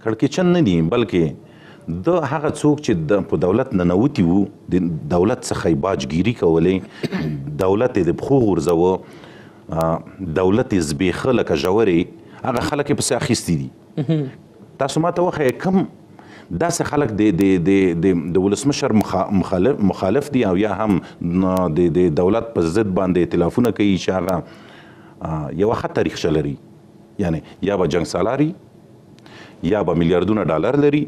کړکېچن نه دي بلکې د هغه څوک چې په دولت ننوتي وو د دولت څخه یې باجګیري کولې دولت یې د پښو غورځوه دولت یې زبېښه لکه ژورې هغه خلک یې پسې اخیستي دي تاسو ماته وښیه کوم داسې خلک د ولسمشر مخالف دي او یا هم د دولت په ضد باندې ائتلافونه کوي چې هغه یوه ښه تاریخچه لري یعنی یا به جنګ سالاري یا به میلیاردونه ډالر لري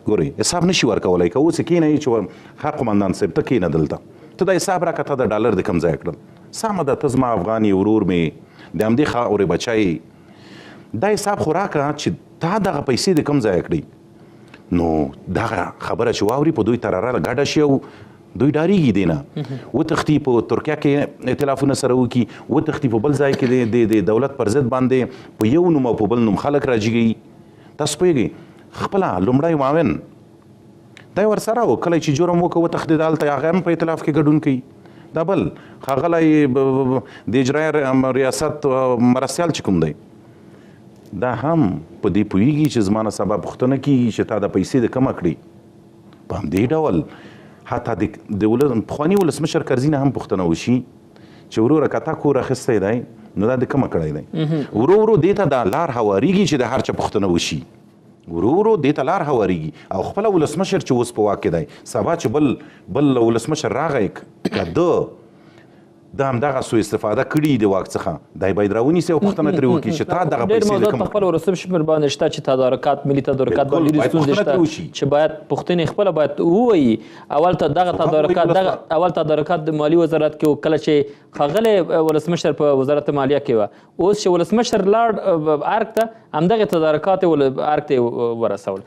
ګورئ حساب نشي ورکولی که اوس یې کښېنئ چې ښه قمندان صاحب ته کښېنه دلته ته دا حساب راکړه ته د ډالر د کوم ځای کړل سمه ده ته زما افغان یې ورور مې د همدې خاورې بچی دا حساب خو راکړه چې تا دغه پیسې د کوم ځای کړي نو دغه خبره چې واوري په دوی تراره ګډه شي او دوی ډاریږي دی نه وتښتي په ترکیه کې ائتلافونه سره وکړي وتښتي په بل ځای کې د دولت پر ضد باندې په یو نوم او په بل نوم خلک راجګوي تاسو پوهېږئ خپله لومړی معاون دا یې ورسره و کله چې جرم وکړه وتښتېد هلته هغه هم په ائتلاف کې ګډون کوي دا بل ښاغلی د اجرایه ریاست مرستیال چې کوم دی دا هم په دې پوهېږي چې زما نه سبا پوښتنه کېږي چې تا دا پیسې د کومه کړي په همدې ډول حتی د پخواني ولسمشر کرزي نه هم پوښتنه وشي چې وروره که تا کور اخیستی دی نو دا د کومه کړی دی ورو ورو دې ته دا لار هوارېږي چې د هر چا پوښتنه وشي ورو ورو دې ته لار هوارېږي او خپله ولسمشر چې اوس په واک کې دی سبا چې بل ولسمشر راغی که ده د همدغه سوء استفاده کړي د واک څخه دا یې باید راونیسي او پوښتنه ترې وکړي چې تا دغه پیسې د کوم په خپل ولسمشر باندې شته چې تدارکات ملي تدارکات باندې ډېرې ستونزې شته چې باید پوښتنې خپله باید ووایي اول اول تدارکات د مالي وزارت کې کله چې ښاغلی ولسمشر په وزارت مالیه کې وه اوس چې ولسمشر لاړ ارګ ته همدغې تدارکات یې ارګ ته ورسول